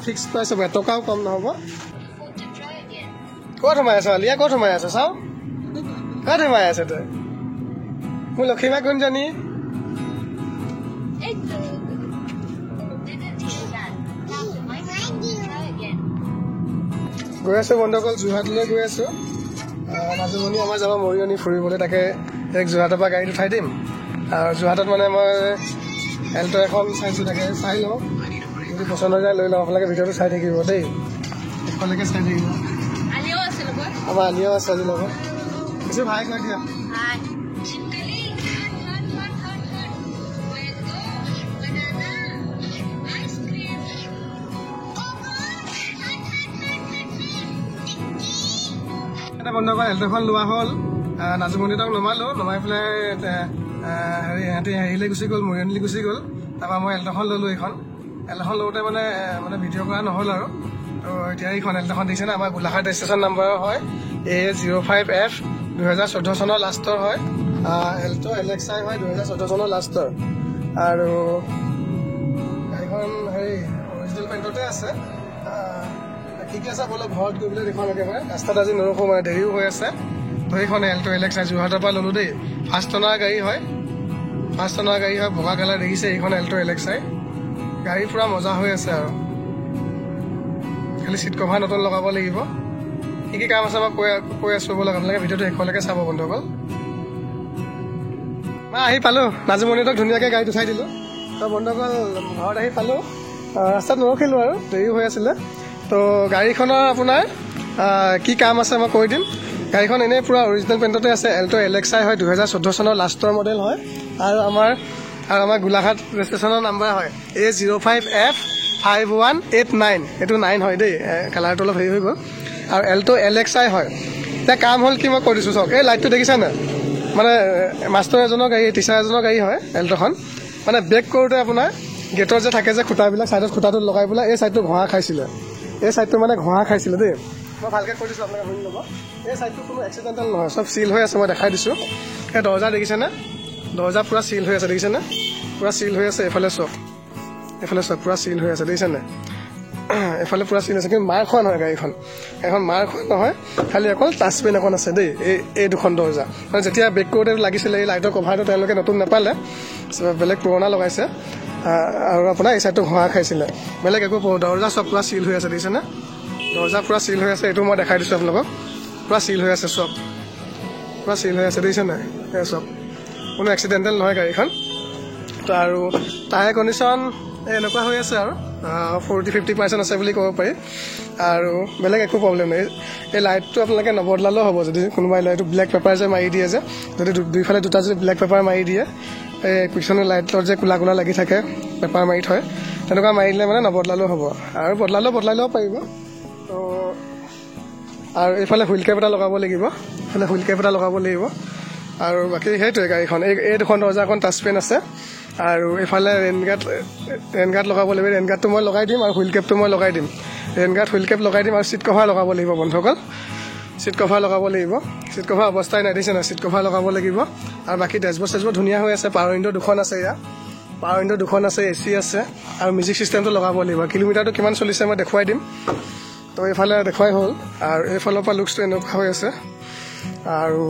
Fix price হ'ব, এটকাও কম নহ'ব। ক'ত সোমাই আছ আলিয়া, ক'ত সোমাই আছ চাওঁ, ক'ত সোমাই আছে তই? মোৰ লক্ষীমা কোনজনী? গৈ আছোঁ বন্ধুসকল, যোৰহাটলৈ গৈ আছোঁ। মাজুমণি আমাৰ যাব মৰিয়নি ফুৰিবলৈ, তাকে এক যোৰহাটৰ পৰা গাড়ীত উঠাই দিম। আৰু যোৰহাটত মানে মই এল্ট' এখন চাইছোঁ, তাকে চাই লওঁ, যদি পচন্দ হৈ যায় লৈ লওঁ। আপোনালোকে ভিডিঅ'টো চাই থাকিব দেই, শেষলৈকে চাই থাকিব। আমাৰ আলিয়াও আছে আজি লগত, কিছু ভাই কৈ দিয়া। বন্ধুসকল এল্ট'খন লোৱা হ'ল, নাজুমণিহঁতক নমালোঁ, নমাই পেলাই সিহঁতি হেৰিলৈ গুচি গ'ল, মৰিয়নিলৈ গুচি গ'ল। তাৰপৰা মই এল্ট'খন ল'লোঁ। এইখন এল্ট'খন লওঁতে মানে ভিডিঅ' কৰা নহ'ল আৰু। তো এতিয়া এইখন এল্ট'খন দেখিছে না, আমাৰ গোলাঘাট ৰেজিষ্ট্ৰেশ্যন নাম্বাৰৰ হয়, A05F 2014 চনৰ লাষ্টৰ হয়। এল্ট' LXI হয় 2014 চনৰ লাষ্টৰ। আৰু এইখন হেৰি অৰিজিনেল পেইণ্টতে আছে। কি কি আছে বোলো ঘৰত গৈ পেলাই দেখুৱাম একেবাৰে, ৰাস্তাত আজি নৰখোঁ মানে দেৰিও হৈ আছে। তো সেইখন এল্ট' LXI যোৰহাটৰ পৰা ল'লোঁ দেই, ফাৰ্ষ্ট অনাৰ গাড়ী হয়, বগা কালাৰ দেখিছে এইখন এল্ট' LXI। গাড়ী পূৰা মজা হৈ আছে আৰু, খালি চিট কভাৰ নতুন লগাব লাগিব। কি কি কাম আছে মই কৈ আছোঁ বোলো, আপোনালোকে ভিডিঅ'টো শেষলৈকে চাব বন্ধুসকল। মই আহি পালোঁ, নাজুমণিহঁতক ধুনীয়াকৈ গাড়ীত উঠাই দিলোঁ। তো বন্ধুসকল ঘৰত আহি পালোঁ, ৰাস্তাত নৰখিলোঁ আৰু দেৰি হৈ আছিলে। তো গাড়ীখনৰ আপোনাৰ কি কাম আছে মই কৈ দিম। গাড়ীখন এনেই পূৰা অৰিজিনেল পেইণ্টতে আছে, এল্ট' LXI হয় 2014 চনৰ লাষ্টৰ মডেল হয়। আৰু আমাৰ গোলাঘাট ৰেজিষ্ট্ৰেশ্যনৰ নাম্বাৰ হয় A05F 5189, এইটো 9 হয় দেই, কালাৰটো অলপ হেৰি হৈ গ'ল। আৰু এল্ট' LXI হয়। এতিয়া কাম হ'ল কি মই কৈ দিছোঁ চাওক, এই লাইটটো দেখিছে নাই, মানে মাষ্টৰ এজনৰ গাড়ী, টিচাৰ এজনৰ গাড়ী হয় এল্ট'খন। মানে ব্ৰেক কৰোঁতে আপোনাৰ গেটৰ যে থাকে যে খুঁটাবিলাক, ছাইডত খুঁটাটোত লগাই পেলাই এই ছাইডটো ঘঁহা খাইছিলে, এই ছাইডটো মানে ঘঁহা খাইছিলে দেই। মই ভালকৈ কৈ দিছোঁ, আপোনালোকে শুনি ল'ব। এই ছাইডটো কোনো এক্সিডেণ্টেল নহয়, চব চিল হৈ আছে, মই দেখাই দিছোঁ। এই দৰ্জা দেখিছেনে, দৰ্জা পূৰা চিল হৈ আছে দেখিছেনে, পূৰা চিল হৈ আছে। এইফালে চব পূৰা চিল হৈ আছে দেখিছেনে, এইফালে পূৰা চিল আছে। কিন্তু মাৰ খোৱা নহয় গাড়ীখন, মাৰ খোৱা নহয়, খালি অকল টাচপেন এখন আছে দেই, এই দুখন দৰ্জা। মানে যেতিয়া ব্ৰেক কৰোঁতে লাগিছিলে, এই লাইটৰ কভাৰটো তেওঁলোকে নতুন নাপালে, বেলেগ পুৰণা লগাইছে। আৰু আপোনাৰ এই ছাইডটো ঘঁহা খাইছিলে, বেলেগ একো। দৰ্জা চব পূৰা চিল হৈ আছে দেখিছেনে, দৰ্জা পূৰা চিল হৈ আছে। এইটো মই দেখাই দিছোঁ আপোনালোকক, পূৰা চিল হৈ আছে, চব পূৰা চিল হৈ আছে দেখিছে নাই, এই চব কোনো এক্সিডেণ্টেল নহয় গাড়ীখন। তো আৰু টায়াৰ কণ্ডিশ্যন এনেকুৱা হৈ আছে আৰু 40-50% আছে বুলি ক'ব পাৰি। আৰু বেলেগ একো প্ৰব্লেম নাই। এই লাইটটো আপোনালোকে নবদলালেও হ'ব, যদি কোনোবাই লাইটটো ব্লেক পেপাৰ যে মাৰি দিয়ে যে, যদি দুইফালে দুটা যদি ব্লেক পেপাৰ মাৰি দিয়ে, এই কিছুমান লাইটৰ যে কোলা কোলা লাগি থাকে পেপাৰ মাৰি থয়, তেনেকুৱা মাৰি দিলে মানে নবদলালেও হ'ব। আৰু বদলাই ল'ব পাৰিব। তো আৰু এইফালে হুইল কেপ এটা লগাব লাগিব, আৰু বাকী সেইটোৱে গাড়ীখন। এই দুখন দৰ্জা এখন টাচপেন আছে। আৰু এইফালে ৰেইন গাৰ্ড লগাব লাগিব, ৰেইন গাৰ্ডটো মই লগাই দিম, আৰু হুইল কেপটো মই লগাই দিম। ৰেইন গাৰ্ড হুইল কেপ লগাই দিম, আৰু চিট কভাৰ লগাব লাগিব বন্ধুসকল, চিট কভাৰ লগাব লাগিব। চিট কভাৰ অৱস্থাই নাই দিছে না, চিট কভাৰ লগাব লাগিব। আৰু বাকী ডেছবৰ্ড ধুনীয়া হৈ আছে, পাৱাৰ উইণ্ডো দুখন আছে, AC আছে, আৰু মিউজিক ছিষ্টেমটো লগাব লাগিব। কিলোমিটাৰটো কিমান চলিছে মই দেখুৱাই দিম। তো এইফালে দেখুৱাই হ'ল, আৰু এইফালৰ পৰা লুকছটো এনেকুৱা হৈ আছে। আৰু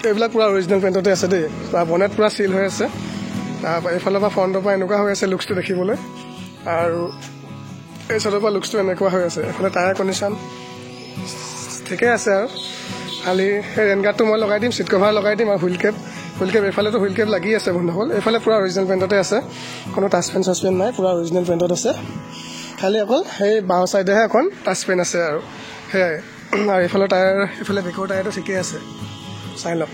এইবিলাক পূৰা অৰিজিনেল পেইণ্টতে আছে দেই, বনেট পূৰা চিল হৈ আছে। তাৰপৰা এইফালৰ পৰা ফ্ৰণ্টৰ পৰা এনেকুৱা হৈ আছে লুকছটো দেখিবলৈ, আৰু এই চাইডৰ পৰা লুকছটো এনেকুৱা হৈ আছে। এইফালে টায়াৰ কণ্ডিশ্যন ঠিকে আছে। আৰু খালি সেই ৰেইন গাৰ্ডটো মই লগাই দিম, চিট কভাৰ লগাই দিম, আৰু হুইল কেপ এইফালেতো হুইল কেপ লাগি আছে বন্ধুসকল। এইফালে পূৰা অৰিজিনেল পেইণ্টতে আছে, কোনো টাচপেন চাচপেন নাই, পূৰা অৰিজিনেল পেইণ্টত আছে। খালি অকল সেই বাওঁ ছাইডেহে অকণ টাচপেন আছে আৰু সেয়াই। আৰু এইফালৰ টায়াৰ, এইফালে বেকৰ টায়াৰটো ঠিকেই আছে, চাই লওক।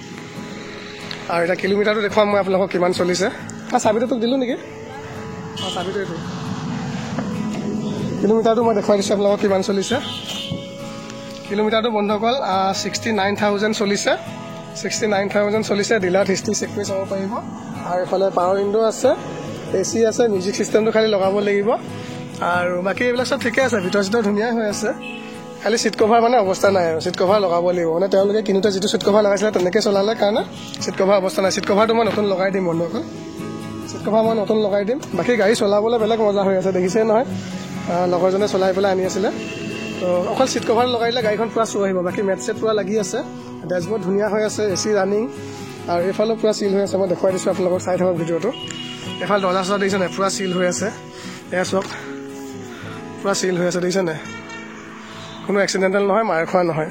আৰু এতিয়া কিলোমিটাৰটো দেখুৱাম মই আপোনালোকক কিমান চলিছে। চাবিটো তোক দিলোঁ নেকি, চাবিটো এইটো। কিলোমিটাৰটো মই দেখুৱাই দিছোঁ আপোনালোকক কিমান চলিছে। কিলোমিটাৰটো বন্ধুসকল 69,000 চলিছে, 69,000 চলিছে। ডিলাৰত হিষ্ট্ৰী চেক কৰি চাব পাৰিব। আৰু এইফালে পাৱাৰ উইণ্ডো আছে, AC আছে, মিউজিক ছিষ্টেমটো খালি লগাব লাগিব। আৰু বাকী এইবিলাক চব ঠিকে আছে, ভিতৰ চিতৰ ধুনীয়াই হৈ আছে। খালি চিট কভাৰ মানে অৱস্থা নাই, আৰু চিট কভাৰ লগাব লাগিব। মানে তেওঁলোকে কিনোতে যিটো চিট কভাৰ লগাইছিলে তেনেকৈ চলালে কাৰণে চিট কভাৰ অৱস্থা নাই। চিট কভাৰটো মই নতুন লগাই দিম বন্ধুসকল, চিট কভাৰ মই নতুন লগাই দিম। বাকী গাড়ী চলাবলৈ বেলেগ মজা হৈ আছে দেখিছে নহয়, লগৰজনে চলাই পেলাই আনি আছিলে। তো অকল চিট কভাৰ লগাই দিলে গাড়ীখন পূৰা চুৰ আহিব। বাকী মেট চেট পূৰা লাগি আছে, ডেছবৰ্ড ধুনীয়া হৈ আছে, AC ৰানিং, আৰু এইফালেও পূৰা চিল হৈ আছে। মই দেখুৱাই দিছোঁ আপোনালোকক, চাই থাকক ভিডিঅ'টো। এইফালে দৰ্জা চৰ্জা দেখিছে নাই, পূৰা চিল হৈ আছে। এয়া চাওক, পূৰা চিল হৈ আছে, দেখিছে নাই? কোনো এক্সিডেণ্টেল নহয়, মাৰ খোৱা নহয়।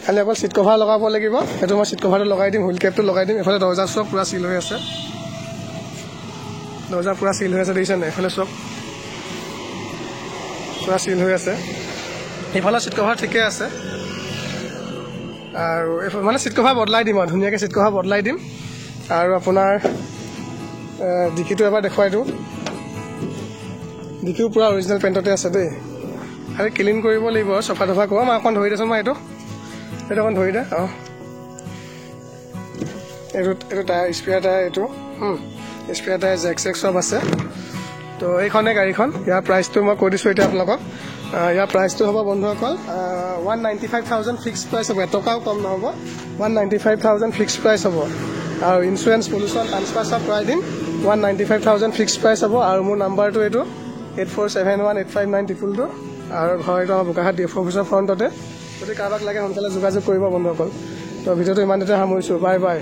খালি অকল চিট কভাৰ লগাব লাগিব, সেইটো মই চিট কভাৰটো লগাই দিম, হুইল কেপটো লগাই দিম। এইফালে দৰ্জা চব পূৰা চিল হৈ আছে, দৰ্জা পূৰা চিল হৈ আছে, দেখিছে নাই? এইফালে চব পূৰা চিল হৈ আছে। এইফালে চিট কভাৰ ঠিকে আছে, আৰু মানে চিট কভাৰ বদলাই দিম আৰু ধুনীয়াকৈ চিট কভাৰ বদলাই দিম। আৰু আপোনাৰ ডিকিটো এবাৰ দেখুৱাই দিওঁ। ডিকিও পূৰা অৰিজিনেল পেণ্টতে আছে দেই। খালি ক্লিন কৰিব লাগিব, চফা তফা কৰোঁ। মই অকণ ধৰি দেচোন, মই এইটো অকণ ধৰি দে। অঁ, এইটো টায়াৰ, স্পেয়াৰ টায়াৰ, এইটো স্পেয়াৰ টায়াৰ, জেক চেক চব আছে। তো এইখনে গাড়ীখন। ইয়াৰ প্ৰাইচটো মই কৈ দিছোঁ এতিয়া আপোনালোকক। ইয়াৰ প্ৰাইচটো হ'ব বন্ধুসকল 195,000 ফিক্স প্ৰাইচ হ'ব, এটকাও কম নহ'ব। 195,000 ফিক্স প্ৰাইচ হ'ব, আৰু ইঞ্চুৰেঞ্চ, পলিউশ্যন, ট্ৰান্সফাৰ চব কৰাই দিম। 195,000 ফিক্স প্ৰাইচ হ'ব। আৰু মোৰ নাম্বাৰটো এইটো 8471859222, আৰু ঘৰ এইটো আমাৰ বোকাখাট DF অফিচৰ ফ্ৰণ্টতে। যদি কাৰোবাক লাগে সোনকালে যোগাযোগ কৰিব বন্ধুসকল। তো ভিডিঅ'টো ইমানতে সামৰিছোঁ, বাই বাই।